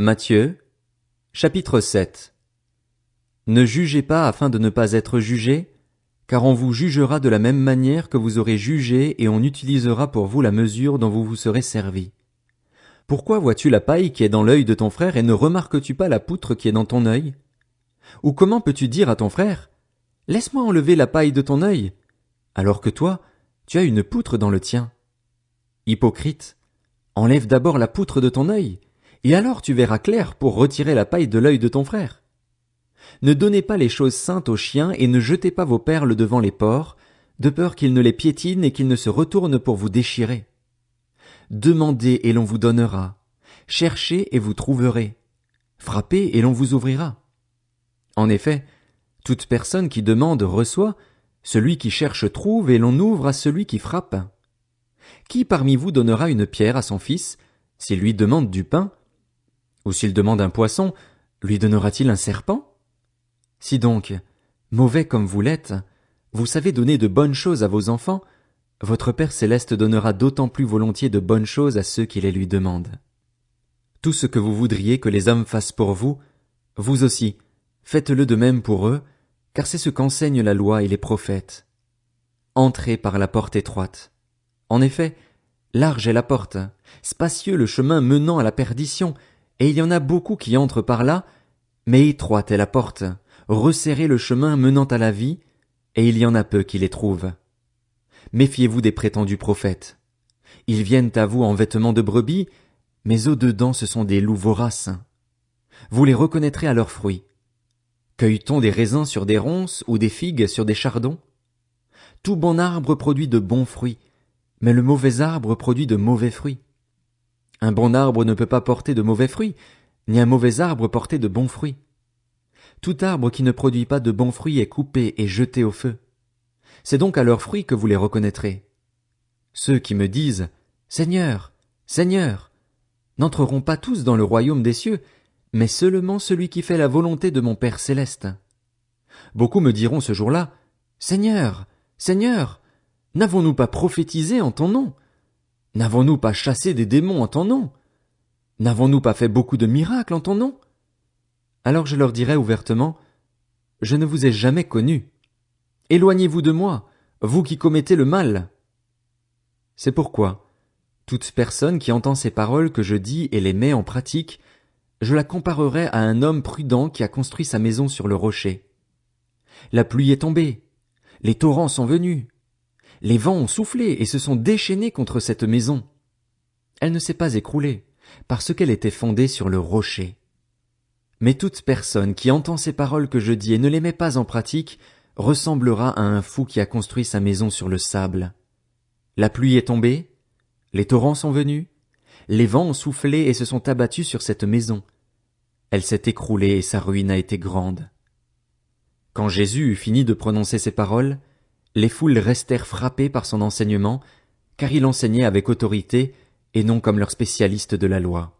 Matthieu, chapitre 7. Ne jugez pas afin de ne pas être jugés, car on vous jugera de la même manière que vous aurez jugé et on utilisera pour vous la mesure dont vous vous serez servi. Pourquoi vois-tu la paille qui est dans l'œil de ton frère et ne remarques-tu pas la poutre qui est dans ton œil? Ou comment peux-tu dire à ton frère, « Laisse-moi enlever la paille de ton œil », alors que toi, tu as une poutre dans le tien? Hypocrite, enlève d'abord la poutre de ton œil, et alors tu verras clair pour retirer la paille de l'œil de ton frère. Ne donnez pas les choses saintes aux chiens et ne jetez pas vos perles devant les porcs, de peur qu'ils ne les piétinent et qu'ils ne se retournent pour vous déchirer. Demandez et l'on vous donnera. Cherchez et vous trouverez. Frappez et l'on vous ouvrira. En effet, toute personne qui demande reçoit, celui qui cherche trouve et l'on ouvre à celui qui frappe. Qui parmi vous donnera une pierre à son fils, s'il lui demande du pain? Ou s'il demande un poisson, lui donnera-t-il un serpent? Si donc, mauvais comme vous l'êtes, vous savez donner de bonnes choses à vos enfants, votre Père céleste donnera d'autant plus volontiers de bonnes choses à ceux qui les lui demandent. Tout ce que vous voudriez que les hommes fassent pour vous, vous aussi, faites-le de même pour eux, car c'est ce qu'enseignent la loi et les prophètes. Entrez par la porte étroite. En effet, large est la porte, spacieux le chemin menant à la perdition, et il y en a beaucoup qui entrent par là, mais étroite est la porte, resserré le chemin menant à la vie, et il y en a peu qui les trouvent. Méfiez-vous des prétendus prophètes. Ils viennent à vous en vêtements de brebis, mais au-dedans ce sont des loups voraces. Vous les reconnaîtrez à leurs fruits. Cueille-t-on des raisins sur des ronces ou des figues sur des chardons? Tout bon arbre produit de bons fruits, mais le mauvais arbre produit de mauvais fruits. Un bon arbre ne peut pas porter de mauvais fruits, ni un mauvais arbre porter de bons fruits. Tout arbre qui ne produit pas de bons fruits est coupé et jeté au feu. C'est donc à leurs fruits que vous les reconnaîtrez. Ceux qui me disent « Seigneur, Seigneur », n'entreront pas tous dans le royaume des cieux, mais seulement celui qui fait la volonté de mon Père céleste. Beaucoup me diront ce jour-là « Seigneur, Seigneur, n'avons-nous pas prophétisé en ton nom? N'avons-nous pas chassé des démons en ton nom? N'avons-nous pas fait beaucoup de miracles en ton nom? » Alors je leur dirai ouvertement, « Je ne vous ai jamais connus. Éloignez-vous de moi, vous qui commettez le mal. » C'est pourquoi, toute personne qui entend ces paroles que je dis et les met en pratique, je la comparerai à un homme prudent qui a construit sa maison sur le rocher. La pluie est tombée, les torrents sont venus, les vents ont soufflé et se sont déchaînés contre cette maison. Elle ne s'est pas écroulée, parce qu'elle était fondée sur le rocher. Mais toute personne qui entend ces paroles que je dis et ne les met pas en pratique ressemblera à un fou qui a construit sa maison sur le sable. La pluie est tombée, les torrents sont venus, les vents ont soufflé et se sont abattus sur cette maison. Elle s'est écroulée et sa ruine a été grande. Quand Jésus eut fini de prononcer ces paroles, les foules restèrent frappées par son enseignement, car il enseignait avec autorité et non comme leurs spécialistes de la loi.